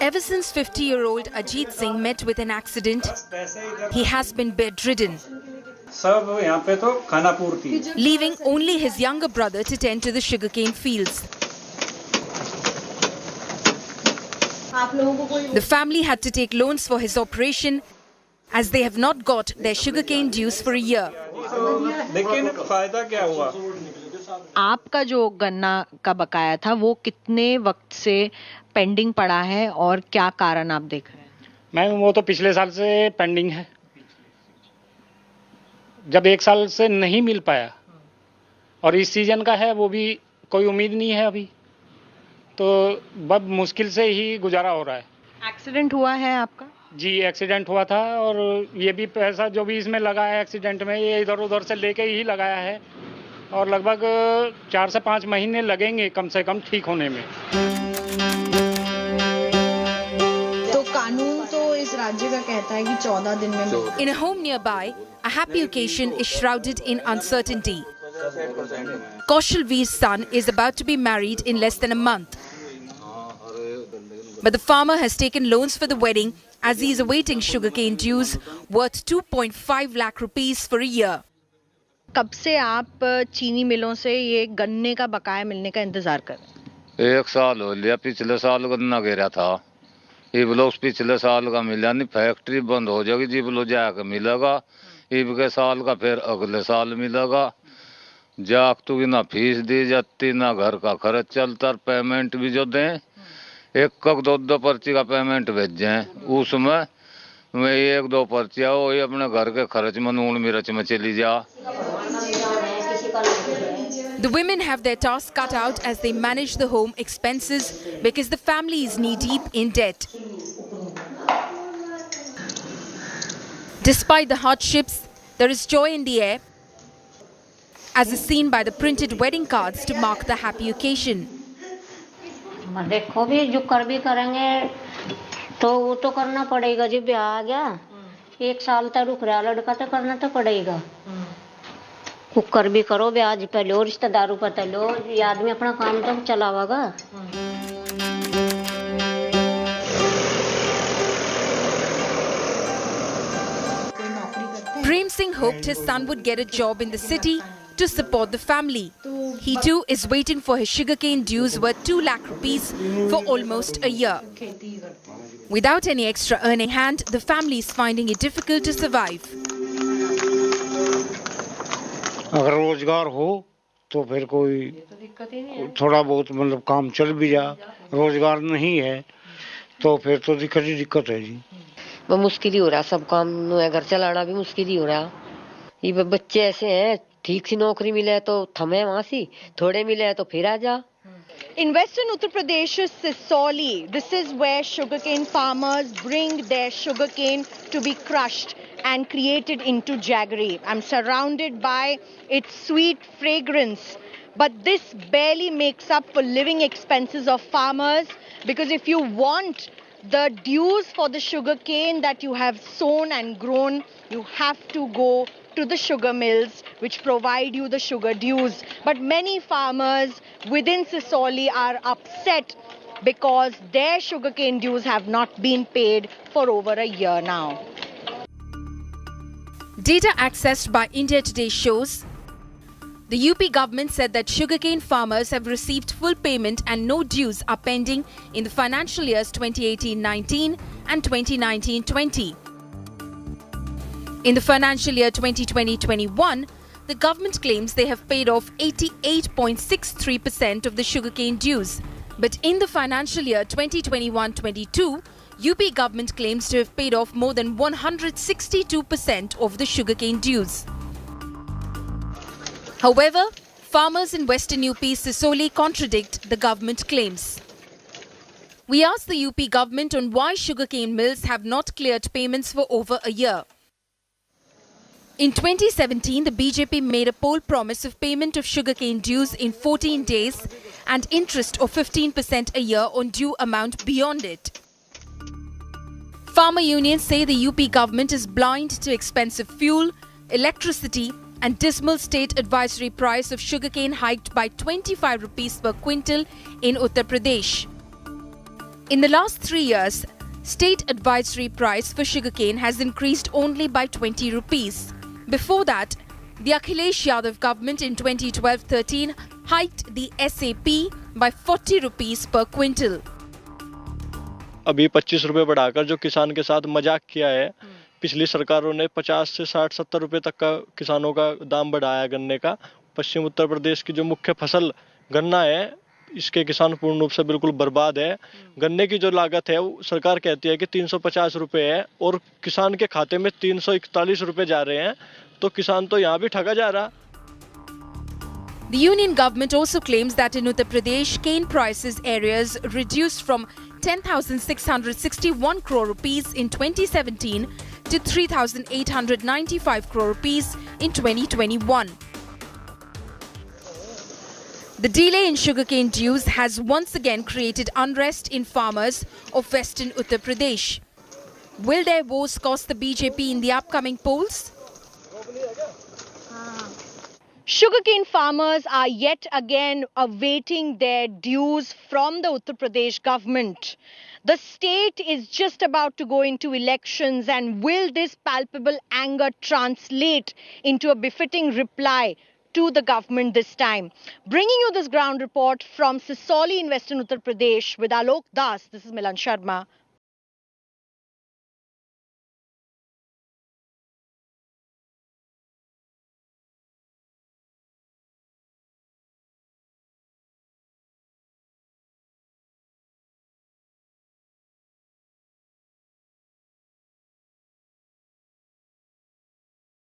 Ever since 50-year-old Ajit Singh met with an accident, he has been bedridden, leaving only his younger brother to tend to the sugarcane fields. The family had to take loans for his operation as they have not got their sugarcane dues for a year. आपका जो गन्ना का बकाया था वो कितने वक्त से पेंडिंग पड़ा है और क्या कारण आप देख रहे हैं? मैम वो तो पिछले साल से पेंडिंग है, जब एक साल से नहीं मिल पाया और इस सीजन का है वो भी कोई उम्मीद नहीं है अभी, तो बहुत मुश्किल से ही गुजारा हो रहा है। एक्सीडेंट हुआ है आपका? जी एक्सीडेंट हुआ था और ये भी पैसा जो भी इसमें लगा है एक्सीडेंट में ये इधर उधर से लेके ही लगाया है और लगभग 4 से 5 महीने लगेंगे कम से कम ठीक होने में। तो कानून तो इस राज्य का कहता है कि 14 दिन में। In a home nearby, a happy occasion is shrouded in uncertainty. Kaushal Veer's son is about to be married in less than a month. But the farmer has taken loans for the wedding as he is awaiting sugarcane dues worth 2.5 lakh rupees for a year. कब से आप चीनी मिलों से ये गन्ने का बकाया मिलने का इंतजार कर रहे हैं? 1 साल हो लिया, पिछले साल गन्ना गिरा था, ये ब्लॉक पिछले साल का मिला नहीं, फैक्ट्री बंद हो जाएगी जी ब्लॉक जाकर मिलेगा, ईब के साल का फिर अगले साल मिलेगा। जाक तो की ना फीस दी जाती ना घर का खर्च चलता, पेमेंट भी जो दें 1-2 पर्ची का पेमेंट भेजें उसमें मैं 1-2 पर्चियाँ वही अपने घर के खर्च में नून मिर्च में चली जा। The women have their tasks cut out as they manage the home expenses because the family is knee-deep in debt. Despite the hardships, there is joy in the air, as is seen by the printed wedding cards to mark the happy occasion. देखो भी जो कर भी करेंगे तो वो तो करना पड़ेगा, जब ब्याह आ गया 1 साल तक रुक रहा लड़का तो करना तो पड़ेगा। कुकर भी करो, ब्याज पे लो, रिश्तेदारों पर लो, ये आदमी अपना काम तो चलावागा। Prem Singh hoped his son would get a job in the city to support the family. He too is waiting for his sugarcane dues worth 2 lakh rupees for almost a year. Without any extra earning hand, the family is finding it difficult to survive. अगर रोजगार हो तो फिर कोई थोड़ा बहुत मतलब काम चल भी जा, रोजगार नहीं है तो फिर तो दिक्कत है जी। वो मुश्किल ही हो रहा, सब काम घर चलाना भी मुश्किल ही हो रहा। ये बच्चे ऐसे हैं, ठीक सी नौकरी मिले तो थमे वहाँ सी, थोड़े मिले तो फिर आ जा। In western Uttar Pradesh's Sisauli, this is where sugarcane farmers bring their sugarcane to be crushed and created into jaggery. I'm surrounded by its sweet fragrance, but this barely makes up for living expenses of farmers, because if you want the dues for the sugarcane that you have sown and grown, you have to go to the sugar mills which provide you the sugar dues. But many farmers within Sisauli are upset because their sugarcane dues have not been paid for over a year now. Data accessed by India Today shows the UP government said that sugarcane farmers have received full payment and no dues are pending in the financial years 2018-19 and 2019-20. In the financial year 2020-21, the government claims they have paid off 88.63% of the sugarcane dues. But in the financial year 2021-22, UP government claims to have paid off more than 162% of the sugarcane dues. However, farmers in western UP Sisauli contradict the government claims. We asked the UP government on why sugarcane mills have not cleared payments for over a year. In 2017, the BJP made a poll promise of payment of sugarcane dues in 14 days and interest of 15% a year on due amount beyond it. Farmer unions say the UP government is blind to expensive fuel, electricity and dismal state advisory price of sugarcane hiked by 25 rupees per quintal in Uttar Pradesh. In the last 3 years, state advisory price for sugarcane has increased only by 20 rupees. Before that, the Akhilesh Yadav government in 2012-13 hiked the SAP by 40 rupees per quintal. अभी 25 रुपए बढ़ाकर जो किसान के साथ मजाक किया है, पिछली सरकारों ने 50 से 60-70 रुपए तक का किसानों का दाम बढ़ाया गन्ने का। पश्चिम उत्तर प्रदेश की जो मुख्य फसल गन्ना है, इसके किसान पूर्ण रूप से बिल्कुल बर्बाद है। गन्ने की जो लागत है वो सरकार कहती है कि 350 रुपए है और किसान के खाते में 341 रुपए जा रहे हैं, तो किसान तो यहाँ भी ठगा जा रहा। The union government also claims that in Uttar Pradesh, cane prices areas reduced from 10,661 crore rupees in 2017 to 3,895 crore rupees in 2021. The delay in sugarcane dues has once again created unrest in farmers of western Uttar Pradesh. Will their woes cost the BJP in the upcoming polls? Sugarcane farmers are yet again awaiting their dues from the Uttar Pradesh government. The state is just about to go into elections, and will this palpable anger translate into a befitting reply to the government this time? Bringing you this ground report from Sisauli in western Uttar Pradesh with Alok Das, this is Milan Sharma.